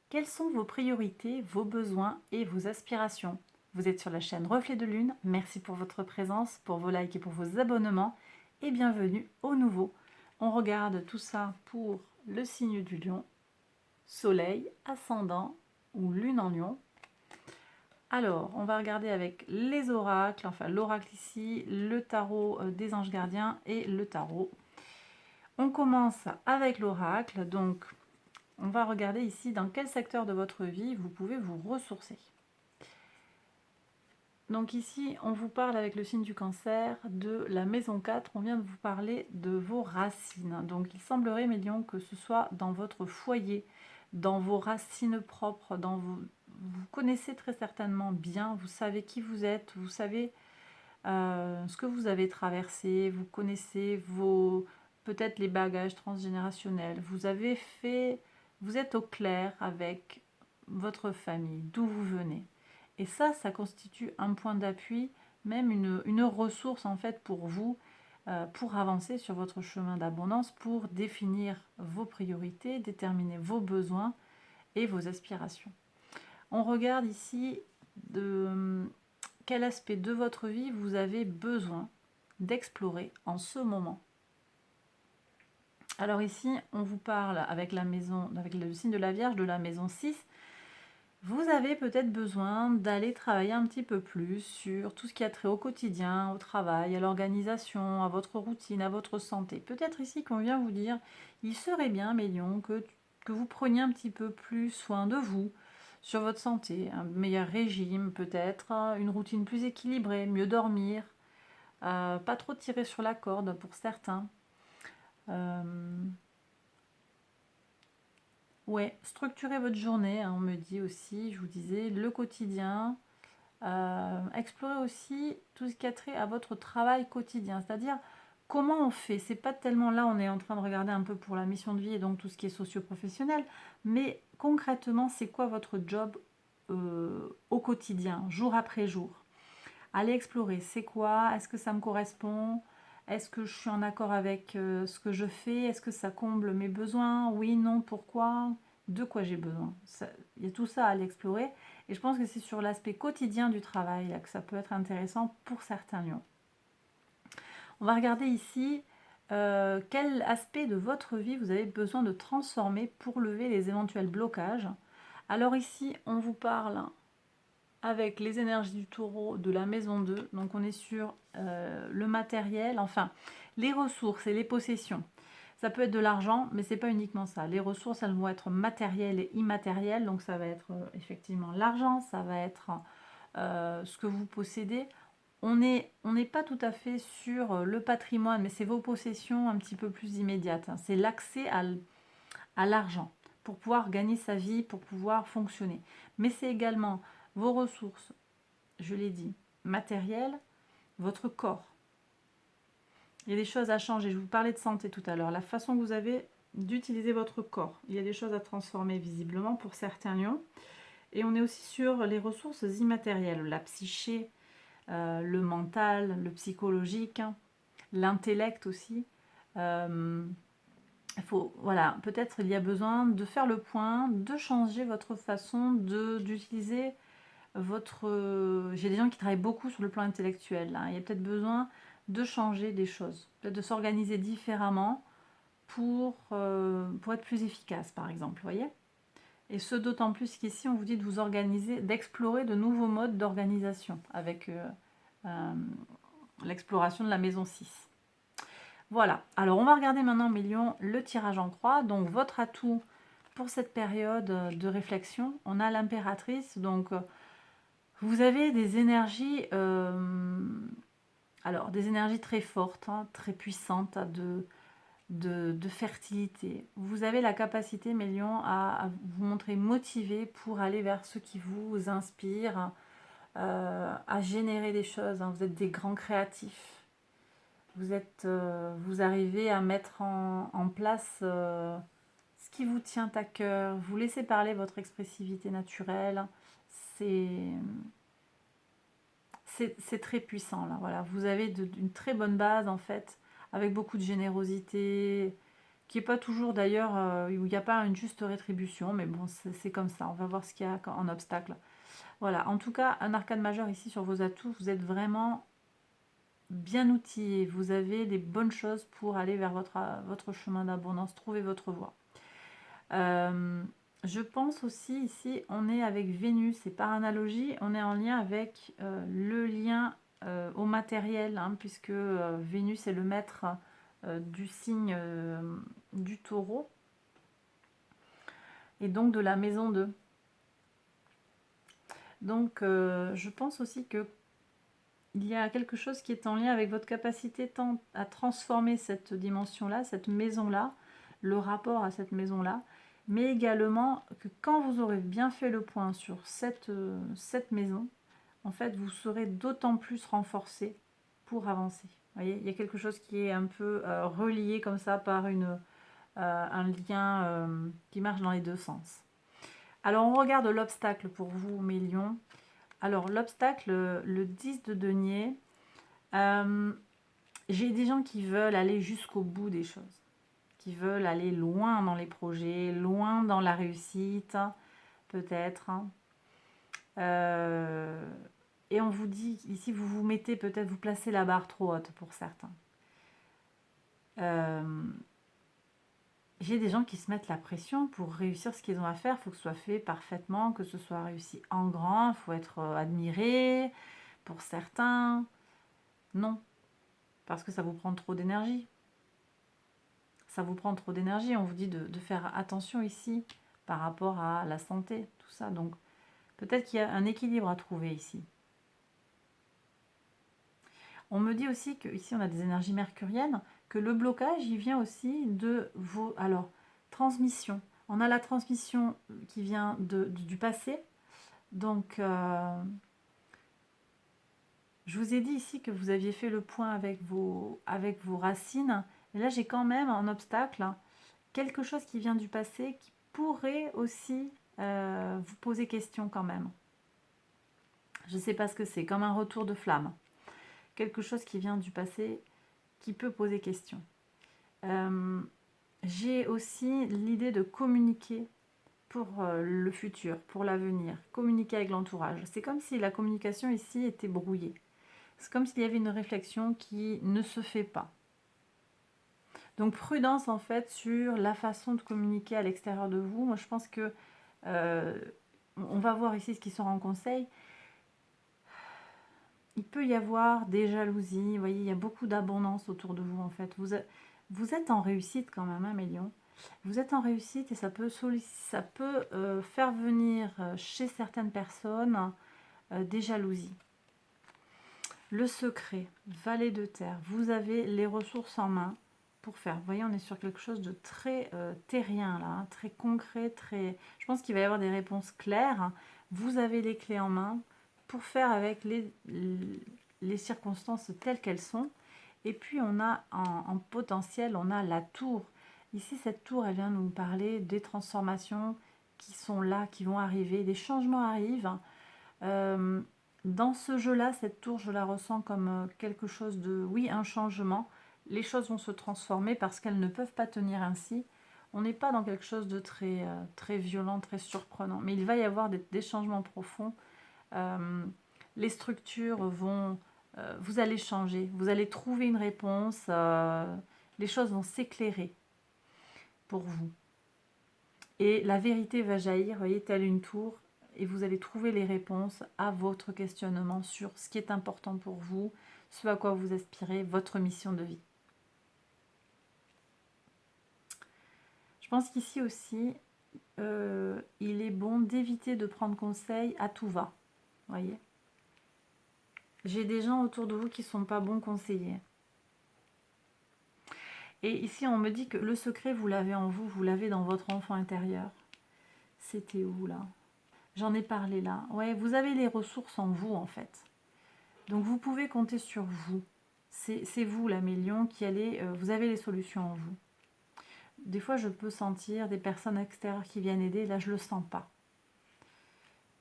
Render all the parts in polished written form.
Quelles sont vos priorités, vos besoins et vos aspirations? Vous êtes sur la chaîne Reflet de Lune. Merci pour votre présence, pour vos likes et pour vos abonnements. Et bienvenue au nouveau. On regarde tout ça pour le signe du lion, soleil, ascendant ou lune en lion. Alors, on va regarder avec les oracles, enfin l'oracle ici, le tarot des anges gardiens et le tarot. On commence avec l'oracle, donc on va regarder ici dans quel secteur de votre vie vous pouvez vous ressourcer. Donc ici, on vous parle avec le signe du cancer de la maison 4, on vient de vous parler de vos racines. Donc il semblerait, mes lions, que ce soit dans votre foyer, dans vos racines propres, vous connaissez très certainement bien, vous savez qui vous êtes, vous savez ce que vous avez traversé, vous connaissez peut-être les bagages transgénérationnels, vous êtes au clair avec votre famille, d'où vous venez. Et ça constitue un point d'appui, même une ressource en fait pour vous, pour avancer sur votre chemin d'abondance, pour définir vos priorités, déterminer vos besoins et vos aspirations. On regarde ici de quel aspect de votre vie vous avez besoin d'explorer en ce moment. Alors ici, on vous parle avec le signe de la Vierge de la maison 6. Vous avez peut-être besoin d'aller travailler un petit peu plus sur tout ce qui a trait au quotidien, au travail, à l'organisation, à votre routine, à votre santé. Peut-être ici qu'on vient vous dire, il serait bien, mes lions, que vous preniez un petit peu plus soin de vous, sur votre santé, un meilleur régime peut-être, une routine plus équilibrée, mieux dormir, pas trop tirer sur la corde pour certains. Ouais, structurez votre journée, hein, on me dit aussi, je vous disais, le quotidien. Explorez aussi tout ce qui a trait à votre travail quotidien, c'est-à-dire comment on fait. C'est pas tellement là, on est en train de regarder un peu pour la mission de vie et donc tout ce qui est socio-professionnel, mais concrètement, c'est quoi votre job au quotidien, jour après jour? Allez explorer, c'est quoi? Est-ce que ça me correspond? Est-ce que je suis en accord avec ce que je fais? Est-ce que ça comble mes besoins? Oui, non, pourquoi? De quoi j'ai besoin? Il y a tout ça à aller explorer. Et je pense que c'est sur l'aspect quotidien du travail là, que ça peut être intéressant pour certains lions. On va regarder ici quel aspect de votre vie vous avez besoin de transformer pour lever les éventuels blocages. Alors ici, on vous parle avec les énergies du taureau de la maison 2. Donc on est sur le matériel, enfin les ressources et les possessions. Ça peut être de l'argent, mais c'est pas uniquement ça. Les ressources, elles vont être matérielles et immatérielles. Donc ça va être effectivement l'argent, ça va être ce que vous possédez. On n'est pas tout à fait sur le patrimoine, mais c'est vos possessions un petit peu plus immédiates. C'est l'accès à l'argent pour pouvoir gagner sa vie, pour pouvoir fonctionner. Mais c'est également vos ressources, je l'ai dit, matérielles, votre corps. Il y a des choses à changer. Je vous parlais de santé tout à l'heure. La façon que vous avez d'utiliser votre corps. Il y a des choses à transformer visiblement pour certains lions. Et on est aussi sur les ressources immatérielles, la psyché, le mental, le psychologique, l'intellect aussi. Voilà, peut-être il y a besoin de faire le point, de changer votre façon d'utiliser votre... J'ai des gens qui travaillent beaucoup sur le plan intellectuel. Là. Il y a peut-être besoin de changer des choses, peut-être de s'organiser différemment pour être plus efficace, par exemple, vous voyez. Et ce, d'autant plus qu'ici, on vous dit de vous organiser, d'explorer de nouveaux modes d'organisation avec l'exploration de la maison 6. Voilà, alors on va regarder maintenant, mes lions, le tirage en croix. Donc votre atout pour cette période de réflexion, on a l'impératrice, donc vous avez des énergies, alors des énergies très fortes, hein, très puissantes de fertilité. Vous avez la capacité, mes lions, à vous montrer motivé pour aller vers ce qui vous inspire, à générer des choses. Hein. Vous êtes des grands créatifs. Vous arrivez à mettre en place ce qui vous tient à cœur. Vous laissez parler votre expressivité naturelle. C'est très puissant là. Voilà. Vous avez une très bonne base en fait, avec beaucoup de générosité. qui est pas toujours d'ailleurs, où il n'y a pas une juste rétribution, mais bon, c'est comme ça. On va voir ce qu'il y a en obstacle. Voilà, en tout cas, un arcane majeur ici sur vos atouts, vous êtes vraiment bien outillé. Vous avez des bonnes choses pour aller vers votre chemin d'abondance, trouver votre voie. Je pense aussi ici, on est avec Vénus et par analogie, on est en lien avec le lien au matériel, hein, puisque Vénus est le maître du signe du taureau et donc de la maison 2. Donc je pense aussi que il y a quelque chose qui est en lien avec votre capacité tant à transformer cette dimension-là, cette maison-là, le rapport à cette maison-là, mais également que quand vous aurez bien fait le point sur cette maison, en fait, vous serez d'autant plus renforcé pour avancer. Vous voyez, il y a quelque chose qui est un peu relié comme ça par un lien qui marche dans les deux sens. Alors, on regarde l'obstacle pour vous, mes lions. Alors, l'obstacle, le 10 de denier, j'ai des gens qui veulent aller jusqu'au bout des choses, qui veulent aller loin dans les projets, loin dans la réussite, peut-être. Et on vous dit, ici, vous vous mettez peut-être, vous placez la barre trop haute pour certains. J'ai des gens qui se mettent la pression pour réussir ce qu'ils ont à faire. Il faut que ce soit fait parfaitement, que ce soit réussi en grand. Il faut être admiré pour certains. Non, parce que ça vous prend trop d'énergie. Ça vous prend trop d'énergie. On vous dit de faire attention ici par rapport à la santé, tout ça. Donc, peut-être qu'il y a un équilibre à trouver ici. On me dit aussi que ici on a des énergies mercuriennes, que le blocage, il vient aussi de vos... Alors, transmission. On a la transmission qui vient du passé. Donc, je vous ai dit ici que vous aviez fait le point avec vos racines. Et là, j'ai quand même un obstacle, quelque chose qui vient du passé, qui pourrait aussi vous poser question quand même. Je ne sais pas ce que c'est, comme un retour de flamme. Quelque chose qui vient du passé, qui peut poser question. J'ai aussi l'idée de communiquer pour le futur, pour l'avenir, communiquer avec l'entourage. C'est comme si la communication ici était brouillée. C'est comme s'il y avait une réflexion qui ne se fait pas. Donc prudence en fait sur la façon de communiquer à l'extérieur de vous. Moi je pense que on va voir ici ce qui sera en conseil. Il peut y avoir des jalousies, vous voyez, il y a beaucoup d'abondance autour de vous en fait. Vous êtes en réussite quand même, hein, mes lions. Vous êtes en réussite et ça peut faire venir chez certaines personnes des jalousies. Le secret, valet de terre, vous avez les ressources en main pour faire. Vous voyez, on est sur quelque chose de très terrien là, hein, très concret, très... Je pense qu'il va y avoir des réponses claires. Vous avez les clés en main pour faire avec les circonstances telles qu'elles sont. Et puis on a en potentiel, on a la tour. Ici, cette tour, elle vient nous parler des transformations qui sont là, qui vont arriver. Des changements arrivent. Dans ce jeu-là, cette tour, je la ressens comme quelque chose de... Oui, un changement. Les choses vont se transformer parce qu'elles ne peuvent pas tenir ainsi. On n'est pas dans quelque chose de très violent, très surprenant. Mais il va y avoir des changements profonds. Les structures vont... vous allez changer. Vous allez trouver une réponse. Les choses vont s'éclairer pour vous. Et la vérité va jaillir, vous voyez, telle une tour, et vous allez trouver les réponses à votre questionnement sur ce qui est important pour vous, ce à quoi vous aspirez, votre mission de vie. Je pense qu'ici aussi, il est bon d'éviter de prendre conseil à tout va, voyez. J'ai des gens autour de vous qui ne sont pas bons conseillers. Et ici, on me dit que le secret, vous l'avez en vous, vous l'avez dans votre enfant intérieur. C'était où, là? J'en ai parlé, là. Ouais, vous avez les ressources en vous, en fait. Donc, vous pouvez compter sur vous. C'est vous, là, mes lions, qui allez... vous avez les solutions en vous. Des fois, je peux sentir des personnes extérieures qui viennent aider. Là, je ne le sens pas.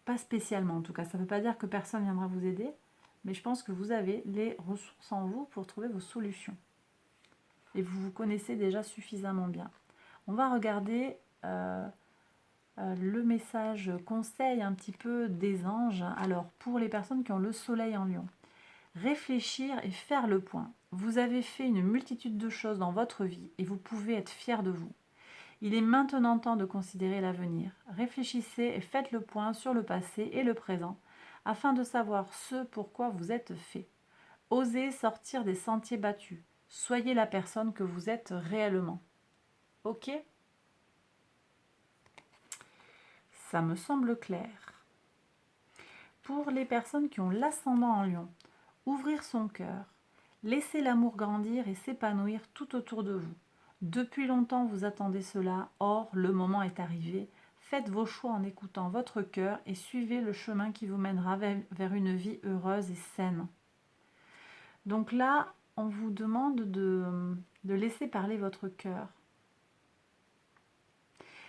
Pas spécialement, en tout cas. Ça ne veut pas dire que personne viendra vous aider. Mais je pense que vous avez les ressources en vous pour trouver vos solutions. et vous vous connaissez déjà suffisamment bien. On va regarder le message conseil un petit peu des anges. Alors, pour les personnes qui ont le soleil en Lion, réfléchir et faire le point. Vous avez fait une multitude de choses dans votre vie et vous pouvez être fier de vous. Il est maintenant temps de considérer l'avenir. Réfléchissez et faites le point sur le passé et le présent afin de savoir ce pourquoi vous êtes fait. Osez sortir des sentiers battus. Soyez la personne que vous êtes réellement. Ok? Ça me semble clair. Pour les personnes qui ont l'ascendant en Lion, ouvrir son cœur, laisser l'amour grandir et s'épanouir tout autour de vous. Depuis longtemps, vous attendez cela, or le moment est arrivé. Faites vos choix en écoutant votre cœur et suivez le chemin qui vous mènera vers une vie heureuse et saine. Donc là, on vous demande de laisser parler votre cœur.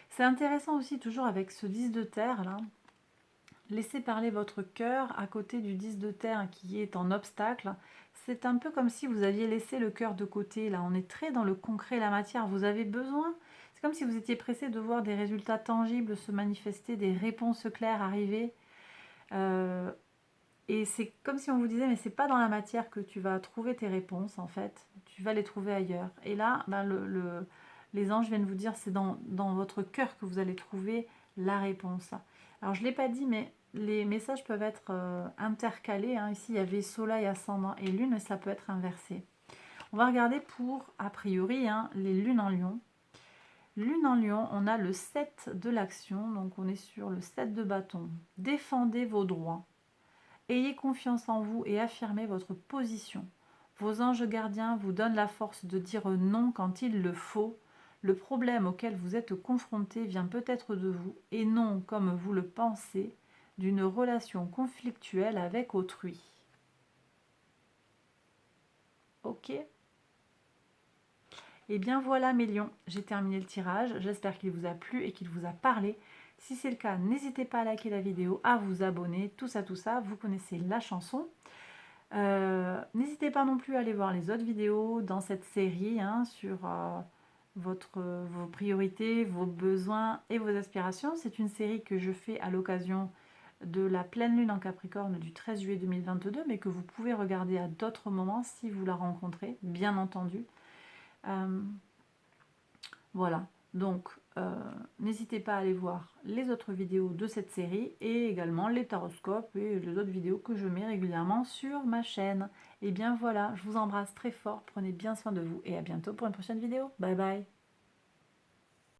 C'est intéressant aussi, toujours avec ce 10 de terre, là. Laissez parler votre cœur à côté du 10 de terre qui est en obstacle. C'est un peu comme si vous aviez laissé le cœur de côté. Là, on est très dans le concret, la matière. Vous avez besoin. C'est comme si vous étiez pressé de voir des résultats tangibles se manifester, des réponses claires arriver. Et c'est comme si on vous disait, mais c'est pas dans la matière que tu vas trouver tes réponses, en fait. Tu vas les trouver ailleurs. Et là, ben les anges viennent vous dire, c'est dans votre cœur que vous allez trouver la réponse. Alors, je ne l'ai pas dit, mais les messages peuvent être intercalés. Hein. Ici, il y avait soleil, ascendant et lune, mais ça peut être inversé. On va regarder pour, a priori, hein, les lunes en lion. Lune en lion, on a le 7 de l'action, donc on est sur le 7 de bâton. Défendez vos droits. Ayez confiance en vous et affirmez votre position. Vos anges gardiens vous donnent la force de dire non quand il le faut. Le problème auquel vous êtes confronté vient peut-être de vous et non, comme vous le pensez, d'une relation conflictuelle avec autrui. Ok ? Et bien voilà mes lions, j'ai terminé le tirage. J'espère qu'il vous a plu et qu'il vous a parlé. Si c'est le cas, n'hésitez pas à liker la vidéo, à vous abonner, tout ça, vous connaissez la chanson. N'hésitez pas non plus à aller voir les autres vidéos dans cette série hein, sur vos priorités, vos besoins et vos aspirations. C'est une série que je fais à l'occasion de la pleine lune en Capricorne du 13 juillet 2022, mais que vous pouvez regarder à d'autres moments si vous la rencontrez, bien entendu. Voilà, donc n'hésitez pas à aller voir les autres vidéos de cette série et également les taroscopes et les autres vidéos que je mets régulièrement sur ma chaîne. Et bien voilà, je vous embrasse très fort, prenez bien soin de vous et à bientôt pour une prochaine vidéo. Bye bye.